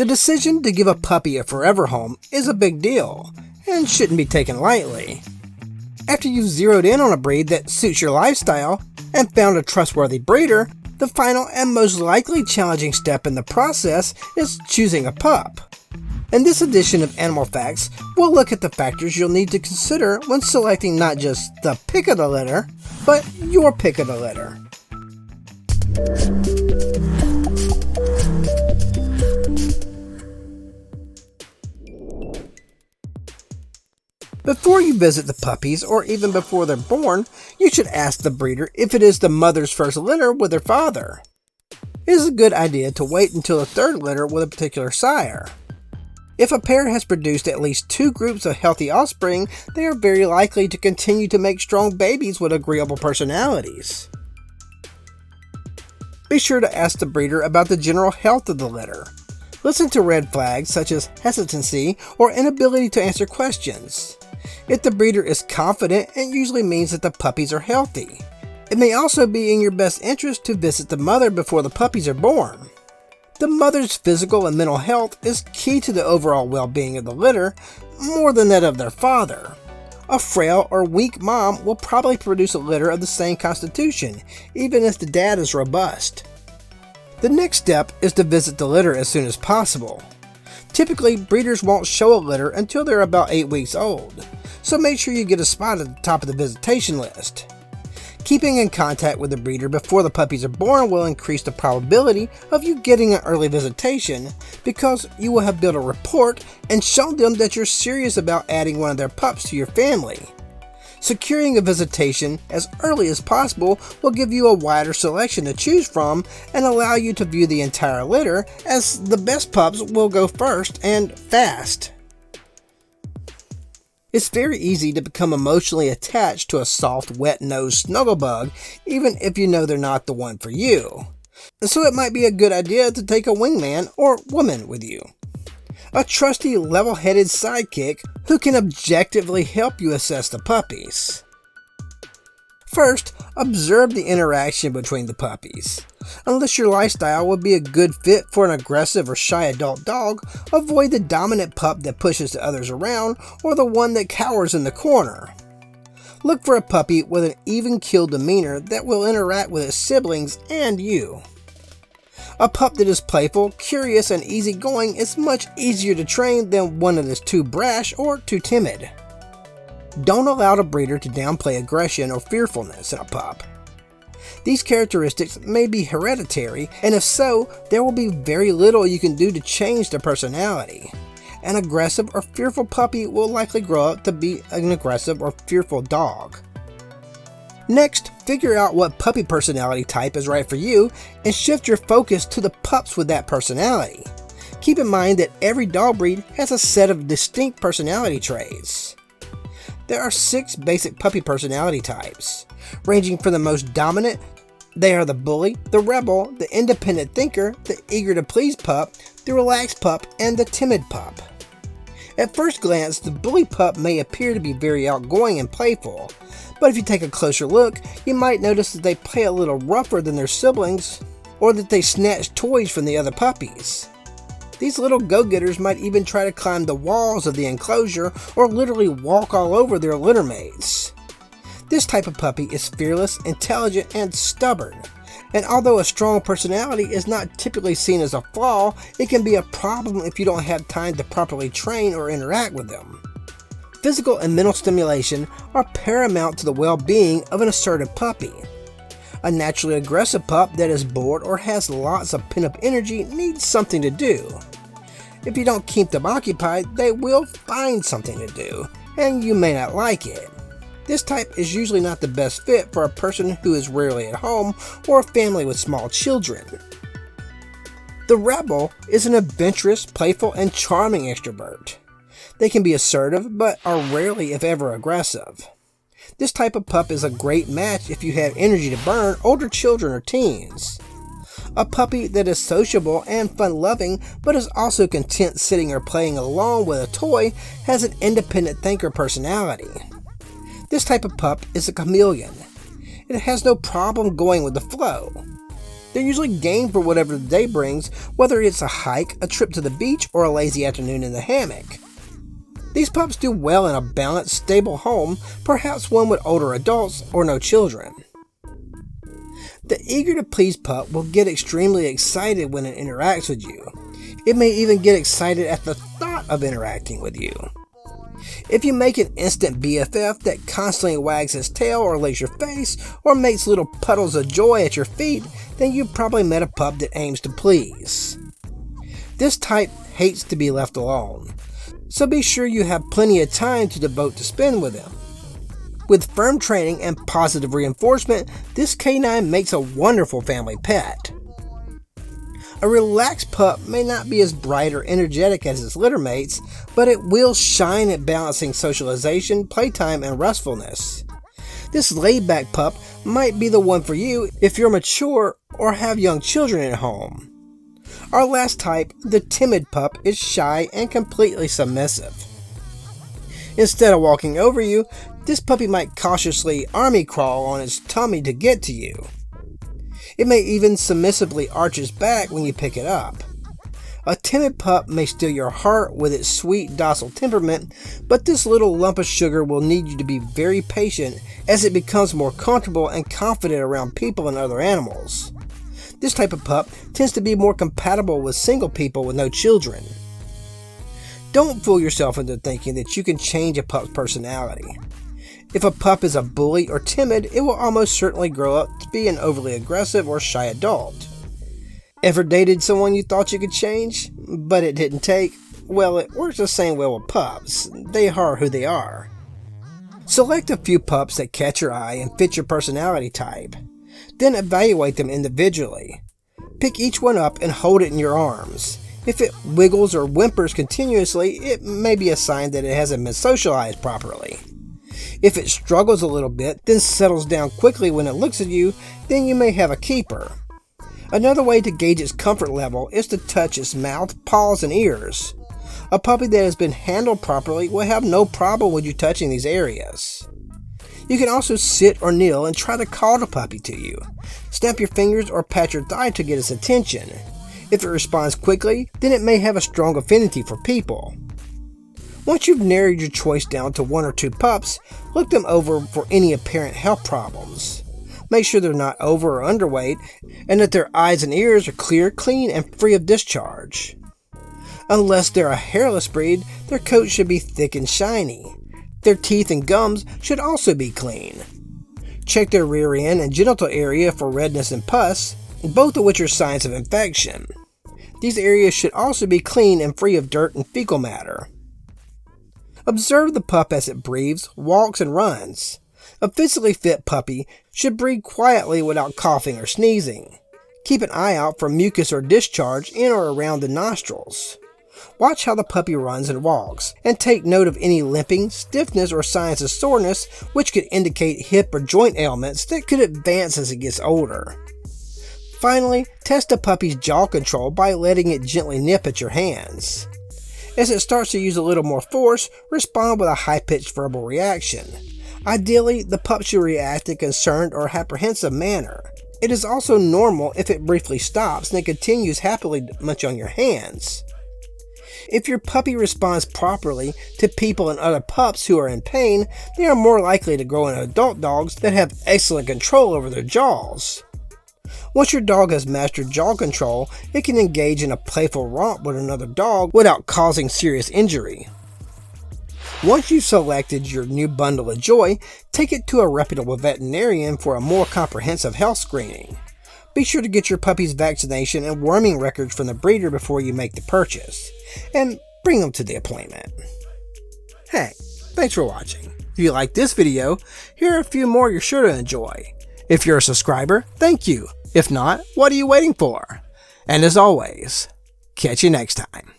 The decision to give a puppy a forever home is a big deal and shouldn't be taken lightly. After you've zeroed in on a breed that suits your lifestyle and found a trustworthy breeder, the final and most likely challenging step in the process is choosing a pup. In this edition of Animal Facts, we'll look at the factors you'll need to consider when selecting not just the pick of the litter, but your pick of the litter. Before you visit the puppies, or even before they're born, you should ask the breeder if it is the mother's first litter with their father. It is a good idea to wait until the third litter with a particular sire. If a pair has produced at least 2 groups of healthy offspring, they are very likely to continue to make strong babies with agreeable personalities. Be sure to ask the breeder about the general health of the litter. Listen to red flags such as hesitancy or inability to answer questions. If the breeder is confident, it usually means that the puppies are healthy. It may also be in your best interest to visit the mother before the puppies are born. The mother's physical and mental health is key to the overall well-being of the litter, more than that of their father. A frail or weak mom will probably produce a litter of the same constitution, even if the dad is robust. The next step is to visit the litter as soon as possible. Typically, breeders won't show a litter until they're about 8 weeks old, so make sure you get a spot at the top of the visitation list. Keeping in contact with the breeder before the puppies are born will increase the probability of you getting an early visitation because you will have built a rapport and shown them that you're serious about adding one of their pups to your family. Securing a visitation as early as possible will give you a wider selection to choose from and allow you to view the entire litter, as the best pups will go first and fast. It's very easy to become emotionally attached to a soft, wet-nosed snugglebug, even if you know they're not the one for you. So it might be a good idea to take a wingman or woman with you. A trusty, level-headed sidekick who can objectively help you assess the puppies. First, observe the interaction between the puppies. Unless your lifestyle would be a good fit for an aggressive or shy adult dog, avoid the dominant pup that pushes the others around or the one that cowers in the corner. Look for a puppy with an even-keeled demeanor that will interact with its siblings and you. A pup that is playful, curious, and easygoing is much easier to train than one that is too brash or too timid. Don't allow the breeder to downplay aggression or fearfulness in a pup. These characteristics may be hereditary, and if so, there will be very little you can do to change their personality. An aggressive or fearful puppy will likely grow up to be an aggressive or fearful dog. Next, figure out what puppy personality type is right for you and shift your focus to the pups with that personality. Keep in mind that every dog breed has a set of distinct personality traits. There are 6 basic puppy personality types. Ranging from the most dominant, they are the bully, the rebel, the independent thinker, the eager to please pup, the relaxed pup, and the timid pup. At first glance, the bully pup may appear to be very outgoing and playful, but if you take a closer look, you might notice that they play a little rougher than their siblings, or that they snatch toys from the other puppies. These little go-getters might even try to climb the walls of the enclosure or literally walk all over their litter mates. This type of puppy is fearless, intelligent, and stubborn, and although a strong personality is not typically seen as a flaw, it can be a problem if you don't have time to properly train or interact with them. Physical and mental stimulation are paramount to the well-being of an assertive puppy. A naturally aggressive pup that is bored or has lots of pent-up energy needs something to do. If you don't keep them occupied, they will find something to do, and you may not like it. This type is usually not the best fit for a person who is rarely at home or a family with small children. The rebel is an adventurous, playful, and charming extrovert. They can be assertive, but are rarely, if ever, aggressive. This type of pup is a great match if you have energy to burn, older children, or teens. A puppy that is sociable and fun-loving, but is also content sitting or playing along with a toy, has an independent thinker personality. This type of pup is a chameleon. It has no problem going with the flow. They're usually game for whatever the day brings, whether it's a hike, a trip to the beach, or a lazy afternoon in the hammock. These pups do well in a balanced, stable home, perhaps one with older adults or no children. The eager-to-please pup will get extremely excited when it interacts with you. It may even get excited at the thought of interacting with you. If you make an instant BFF that constantly wags his tail or licks your face or makes little puddles of joy at your feet, then you've probably met a pup that aims to please. This type hates to be left alone, so be sure you have plenty of time to devote to spend with him. With firm training and positive reinforcement, this canine makes a wonderful family pet. A relaxed pup may not be as bright or energetic as its litter mates, but it will shine at balancing socialization, playtime, and restfulness. This laid-back pup might be the one for you if you're mature or have young children at home. Our last type, the timid pup, is shy and completely submissive. Instead of walking over you, this puppy might cautiously army crawl on its tummy to get to you. It may even submissively arch its back when you pick it up. A timid pup may steal your heart with its sweet, docile temperament, but this little lump of sugar will need you to be very patient as it becomes more comfortable and confident around people and other animals. This type of pup tends to be more compatible with single people with no children. Don't fool yourself into thinking that you can change a pup's personality. If a pup is a bully or timid, it will almost certainly grow up to be an overly aggressive or shy adult. Ever dated someone you thought you could change, but it didn't take? Well, it works the same way with pups. They are who they are. Select a few pups that catch your eye and fit your personality type. Then evaluate them individually. Pick each one up and hold it in your arms. If it wiggles or whimpers continuously, it may be a sign that it hasn't been socialized properly. If it struggles a little bit, then settles down quickly when it looks at you, then you may have a keeper. Another way to gauge its comfort level is to touch its mouth, paws, and ears. A puppy that has been handled properly will have no problem with you touching these areas. You can also sit or kneel and try to call the puppy to you. Snap your fingers or pat your thigh to get its attention. If it responds quickly, then it may have a strong affinity for people. Once you've narrowed your choice down to 1 or 2 pups, look them over for any apparent health problems. Make sure they're not over or underweight, and that their eyes and ears are clear, clean, and free of discharge. Unless they're a hairless breed, their coat should be thick and shiny. Their teeth and gums should also be clean. Check their rear end and genital area for redness and pus, both of which are signs of infection. These areas should also be clean and free of dirt and fecal matter. Observe the pup as it breathes, walks, and runs. A physically fit puppy should breathe quietly without coughing or sneezing. Keep an eye out for mucus or discharge in or around the nostrils. Watch how the puppy runs and walks, and take note of any limping, stiffness, or signs of soreness, which could indicate hip or joint ailments that could advance as it gets older. Finally, test a puppy's jaw control by letting it gently nip at your hands. As it starts to use a little more force, respond with a high-pitched verbal reaction. Ideally, the pup should react in a concerned or apprehensive manner. It is also normal if it briefly stops and then continues happily to munch on your hands. If your puppy responds properly to people and other pups who are in pain, they are more likely to grow into adult dogs that have excellent control over their jaws. Once your dog has mastered jaw control, it can engage in a playful romp with another dog without causing serious injury. Once you've selected your new bundle of joy, take it to a reputable veterinarian for a more comprehensive health screening. Be sure to get your puppy's vaccination and worming records from the breeder before you make the purchase, and bring them to the appointment. Hey, thanks for watching. If you liked this video, here are a few more you're sure to enjoy. If you're a subscriber, thank you. If not, what are you waiting for? And as always, catch you next time.